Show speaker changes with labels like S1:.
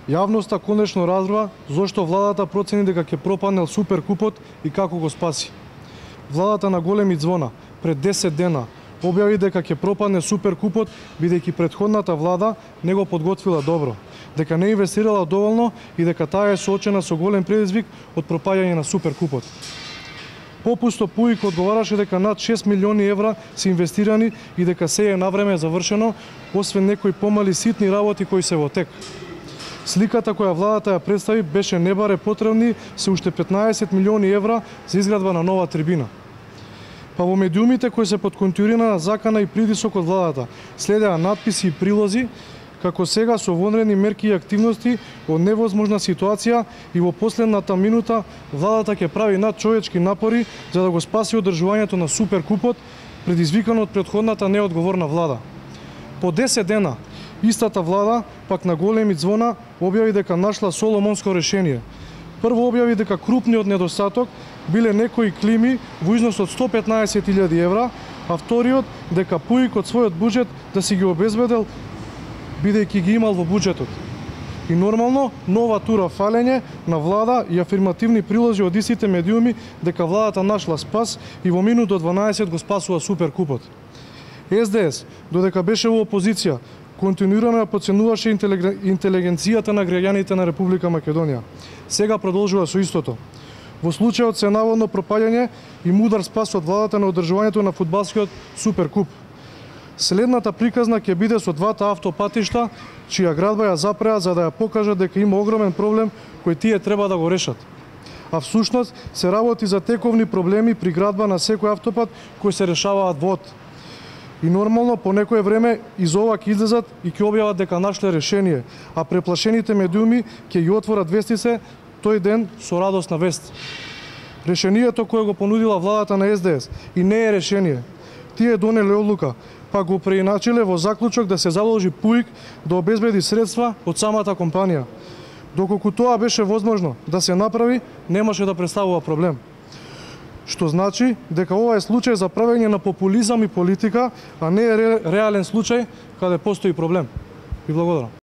S1: Јавноста конечно разбра зошто владата процени дека ќе пропаднел Суперкупот и како го спаси. Владата на големи звона пред 10 дена објави дека ќе пропадне Суперкупот бидејќи претходната влада не го подготвила добро, дека не инвестирала доволно и дека таа е соочена со голем предизвик од пропаѓање на Суперкупот. Попусто ПУИК одговараше дека над 6 милиони евра се инвестирани и дека се е навреме завршено, освен некои помали ситни работи кои се во тек. Сликата која владата ја представи беше не баре потребни се уште 15 милиони евра за изградба на нова трибина. Па во медиумите кои се под континуирана закана и притисок од владата следеа надписи и прилози како сега со вонредни мерки и активности од невозможна ситуација и во последната минута владата ќе прави надчовечки напори за да го спаси одржувањето на Суперкупот предизвикано од претходната неодговорна влада. По 10 дена истата влада пак на големи звона објави дека нашла соломонско решение. Прво објави дека крупниот недостаток биле некои клими во износ од 115.000 евра, а вториот дека ПУИК од својот буџет да си ги обезбедел бидејќи ги имал во буџетот. И нормално, нова тура фалење на влада и афирмативни прилози од истите медиуми дека владата нашла спас и во минут до 12 го спасува Суперкупот. СДС, додека беше во опозиција, континуирано ја подценуваше интелигенцијата на граѓаните на Република Македонија. Сега продолжува со истото. Во случајот се наводно пропаѓање и мудар спас од владата на одржувањето на фудбалскиот Суперкуп. Следната приказна ќе биде со двата автопатишта, чија градба ја запреа за да ја покажат дека има огромен проблем кој тие треба да го решат. А всушност се работи за тековни проблеми при градба на секој автопат кои се решаваат во од. И нормално по некое време из ова ќе излезат и ќе објават дека нашле решение, а преплашените медиуми ќе ги отворат вестице тој ден со радосна вест. Решението кое го понудила владата на СДС и не е решение. Тие донеле одлука, па го преиначиле во заклучок да се задолжи ПУИК да обезбеди средства од самата компанија. Доколку тоа беше возможно да се направи, немаше да представува проблем. Што значи дека ова е случај за правење на популизам и политика, а не е реален случај каде постои проблем. Ви благодарам.